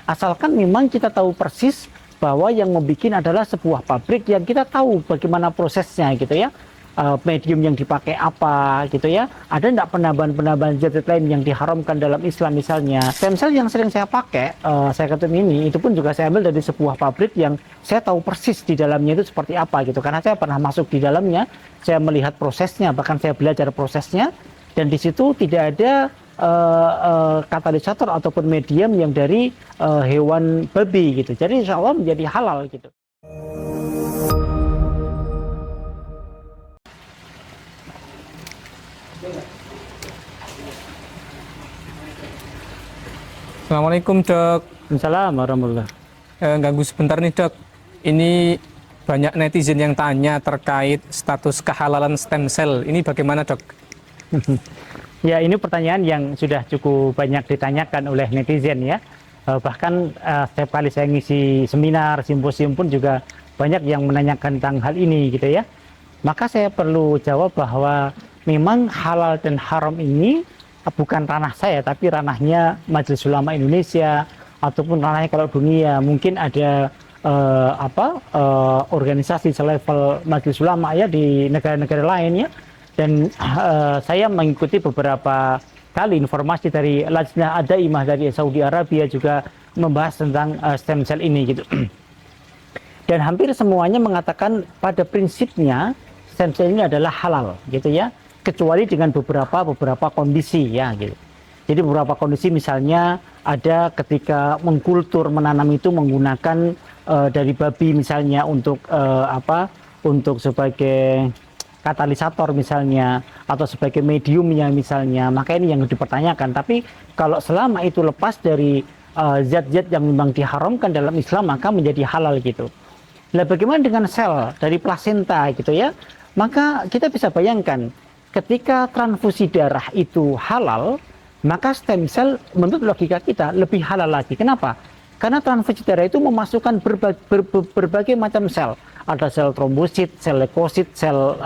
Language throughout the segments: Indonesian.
Asalkan memang kita tahu persis bahwa yang membuat adalah sebuah pabrik yang kita tahu bagaimana prosesnya gitu ya. Medium yang dipakai apa gitu ya. Ada enggak penambahan-penambahan zat lain yang diharamkan dalam Islam misalnya. Stem cell yang sering saya pakai, saya ketemu ini, itu pun juga saya ambil dari sebuah pabrik yang saya tahu persis di dalamnya itu seperti apa gitu. Karena saya pernah masuk di dalamnya, saya melihat prosesnya, bahkan saya belajar prosesnya, dan di situ tidak ada katalisator ataupun medium yang dari hewan babi gitu. Jadi insya Allah menjadi halal gitu. Assalamualaikum dok. Assalamualaikum warahmatullahi. Ganggu sebentar nih dok. Ini banyak netizen yang tanya terkait status kehalalan stem cell. Ini bagaimana dok? Ya, ini pertanyaan yang sudah cukup banyak ditanyakan oleh netizen ya. Bahkan setiap kali saya ngisi seminar, simposium pun juga banyak yang menanyakan tentang hal ini gitu ya. Maka saya perlu jawab bahwa memang halal dan haram ini bukan ranah saya, tapi ranahnya Majelis Ulama Indonesia ataupun ranahnya kalau dunia. Mungkin ada organisasi selevel Majelis Ulama ya di negara-negara lain ya. Dan saya mengikuti beberapa kali informasi dari Lajnah Ad-Daimah dari Saudi Arabia juga membahas tentang stem cell ini gitu. Dan hampir semuanya mengatakan pada prinsipnya stem cell ini adalah halal gitu ya, kecuali dengan beberapa kondisi ya gitu. Jadi beberapa kondisi misalnya ada ketika mengkultur menanam itu menggunakan dari babi misalnya untuk untuk sebagai katalisator misalnya atau sebagai mediumnya misalnya, maka ini yang dipertanyakan. Tapi kalau selama itu lepas dari zat-zat yang memang diharamkan dalam Islam, maka menjadi halal gitu. Nah, bagaimana dengan sel dari plasenta gitu ya? Maka kita bisa bayangkan ketika transfusi darah itu halal, maka stem cell menurut logika kita lebih halal lagi. Kenapa? Karena transfusi darah itu memasukkan berbagai macam sel. Ada sel trombosit, sel leukosit, sel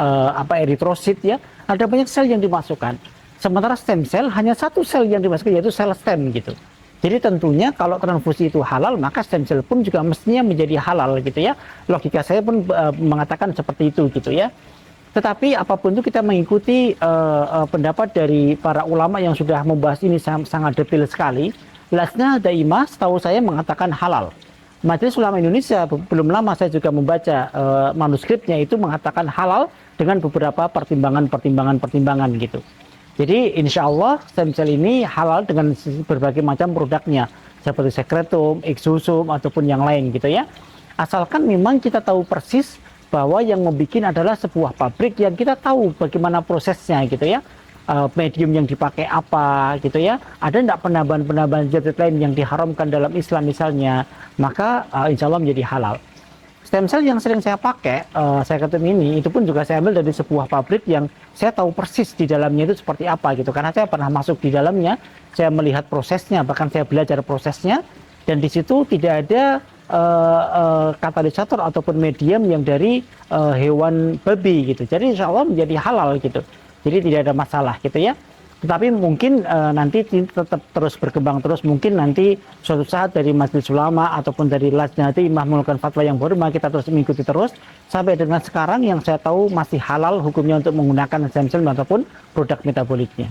eritrosit ya. Ada banyak sel yang dimasukkan. Sementara stem cell hanya satu sel yang dimasukkan, yaitu sel stem gitu. Jadi tentunya kalau transfusi itu halal, maka stem cell pun juga mestinya menjadi halal gitu ya. Logika saya pun mengatakan seperti itu gitu ya. Tetapi apapun itu kita mengikuti pendapat dari para ulama yang sudah membahas ini sangat detail sekali. Lajnah Daimah setahu saya mengatakan halal. Majelis Ulama Indonesia belum lama saya juga membaca manuskripnya itu mengatakan halal dengan beberapa pertimbangan gitu. Jadi insya Allah stem cell ini halal dengan berbagai macam produknya seperti sekretum, exosome ataupun yang lain gitu ya. Asalkan memang kita tahu persis bahwa yang membuat adalah sebuah pabrik yang kita tahu bagaimana prosesnya gitu ya. Medium yang dipakai apa gitu ya. Ada enggak penambahan-penambahan zat lain yang diharamkan dalam Islam misalnya, maka insya Allah menjadi halal. Stem cell yang sering saya pakai, saya ketemu ini, itu pun juga saya ambil dari sebuah pabrik yang saya tahu persis di dalamnya itu seperti apa gitu. Karena saya pernah masuk di dalamnya, saya melihat prosesnya, bahkan saya belajar prosesnya, dan di situ tidak ada katalisator ataupun medium yang dari hewan babi gitu. Jadi insya Allah menjadi halal gitu. Jadi tidak ada masalah gitu ya. Tetapi mungkin nanti tetap terus berkembang terus. Mungkin nanti suatu saat dari Majelis Ulama ataupun dari Lajnah Daimah mengeluarkan fatwa yang baru, maka kita terus mengikuti terus. Sampai dengan sekarang yang saya tahu masih halal hukumnya untuk menggunakan stem cell ataupun produk metaboliknya.